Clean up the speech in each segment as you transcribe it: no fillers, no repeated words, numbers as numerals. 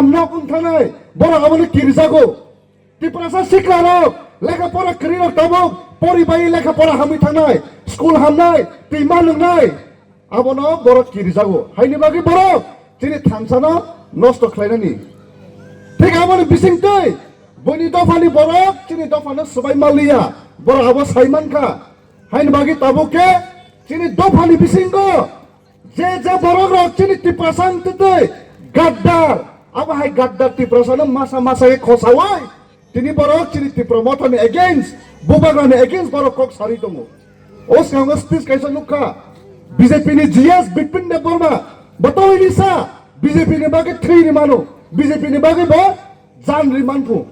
hamnok unthanai borok aboni kirjago tiprasa sikrarok lekapora krirok tabok poribai lekapora hami thanai school hamnai tima nungnai abono borok kirjago haini bagi borok chini thamsano nosto khlainani ঠিক aboni bisingtoi boni dofani borok chini dofano sabai malia borok abo saimanka haini bagi tabuke chini dofani bisingo je borok rok chini tiprasan tutoi gaddar abo hai gaddar tiprasano masa ke khosawai tini borok chini tipromotani against bubagani against borok kok sari tongo os kango speech kaisa nukha BJP ni GS Bitpin Deborma batoi nisa BJP ni bagi 3 ni mano BJP ni bagi bo jan rimanpu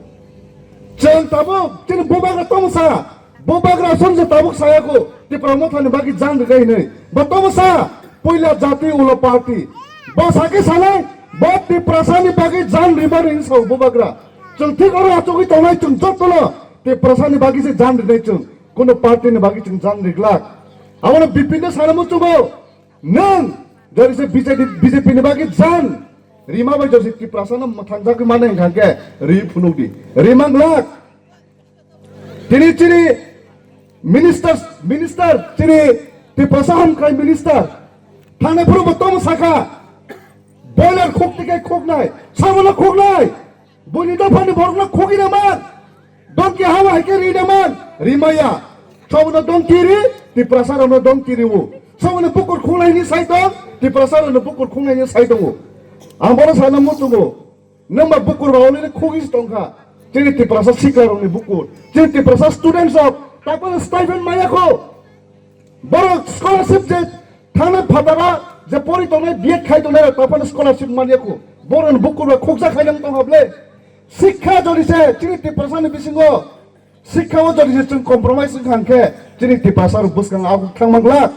jeng tabuk chini bubagra tomsa bubagra sonje tabuk sayako ti promothani bagi jan rigai nei batomsa poila jati ulo party bosake salai bot ti prasani bagi jan rimaring sau bubagra jeng thik aro achogi tonai chung jotolo ti prasani bagi se jan rigai chung kono party ni bagi chung jan riglak amona bipinde sanamu chugo nang dari se BJP ni bagi jan Rima bai josi ti prasana mathangja ke mana engkangke ri phunudi rimang lak chini minister chini ti prasaham kai minister thane phuru botom saka boiler khok tike khok nai sabona khok nai boni da phani borna khogi na man donki hawa heke ri na man rimaya sabona donki ri ti prasara no donki ri wo sabona bukur khulai ni sai dong ti prasara no bukur khulai ni sai dong Ambora sana mutugo namba bukur bauli ni khogis tongkha chini ti prasa sikarong ni bukur chini ti prasa students of tapon stipend mayako boro scholarship je thana phatara je pori tonai biek khai tonai tapon scholarship maniako boro bukur ba khogsa khainam tonghable শিক্ষা জরিছে chini ti prasa ni bisingo শিক্ষা o joriছে chung compromise khangke chini ti prasa ru buskang agu thangmangla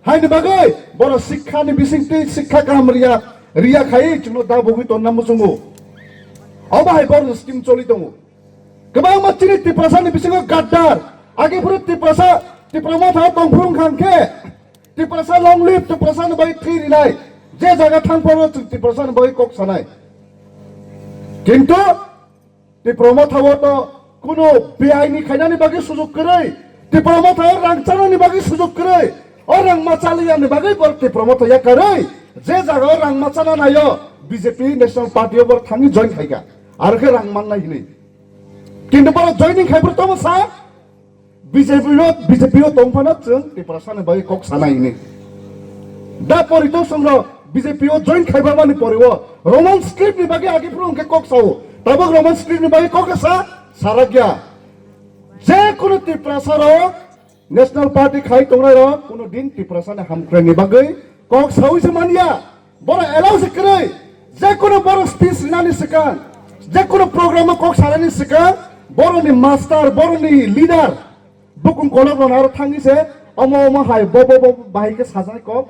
haini bagai boro শিক্ষা ni bisingti শিক্ষা kamriya Ria khai chuno da bogi to namu sungu aba hai bor scheme choli tongu kebang ma chini ti prasa ni bisingo gaddar age puru ti prama tha tongprung khangke ti prasa long live ti prasa ni bai thiri nai je jaga thang poro ti prasa ni bai kok sanai kintu ti prama tha to kuno biai ni khaina ni bagi sujog krai ti prama tha rang chana ni bagi sujog krai orang macalian ni bagi bor ti prama tha ya krai যে জায়গায় রাং মাচানা নাইও BJP national party ওপর থাঙ্গি join খাইকা আর কে রাং মান নাই কিন্তু বড় joining Khyber তমসা বিজেপিও তংফানা जों টিপ্রাসানে by cock সানাইনি the পরিতো সংগ্র বিজেপিও join খাইবা মানি পরিও রোমান স্ক্রিপ্ট নি বাগে আগে পুরো কে কক সাও তাবক রোমান স্ক্রিপ্ট নি বাগে কক সারা গিয়া যে কোন টিপ্রাসার ন্যাশনাল পার্টি খাই তোমরা কোন দিন টিপ্রাসানে হামক্রানি বাগে kok sawi semania bora elau sekrai je kono bora speech nani sekan je kono program kok sarani sekan bora ni master bora ni leader bukung kolok nar thangi se omo hai bobo bahai ke sajai kok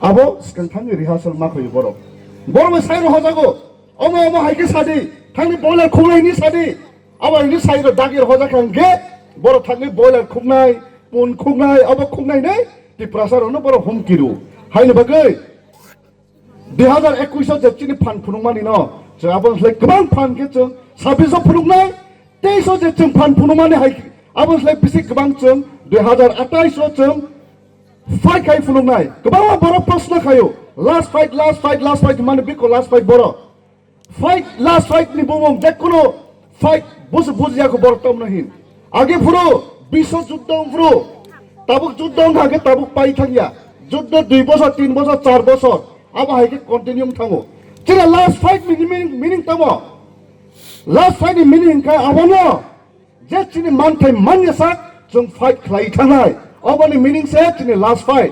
abo sekan thangi rehearsal ma khoi bora ma sai ro hojago omo hai ke sadi thangi boiler khulai ni sadi abo ni sai ro dagir hoja kan ge bora thangi boiler khunai pun khunai abo khunai nei ti prasar ono bora hom kiru haini bagai 2021 je chini phan phunungmani no je abon slai kbang phan ke chung 26 phunungnai 23 je chung phan phunungmani hai abon slai bisi kbang chung 2028 chung fight kai phunungnai kbang boro prashna khayo last fight mane biko last fight boro fight last fight ni bomom je kono fight bujiya ko boro tom nahin age phuro bisho juddong phuro tabuk juddong hage tabuk pai thangya যুদ্ধ 2 বছর 3 বছর 4 বছর আবার হাইকে continuum থামো চিনা last fight meaning থামো last fight meaning কা আবনো যে চিনি মানথাই মানয়াসা जों फाइट खालाय थानाय अबानि मिनिं से चिनि लास्ट फाइट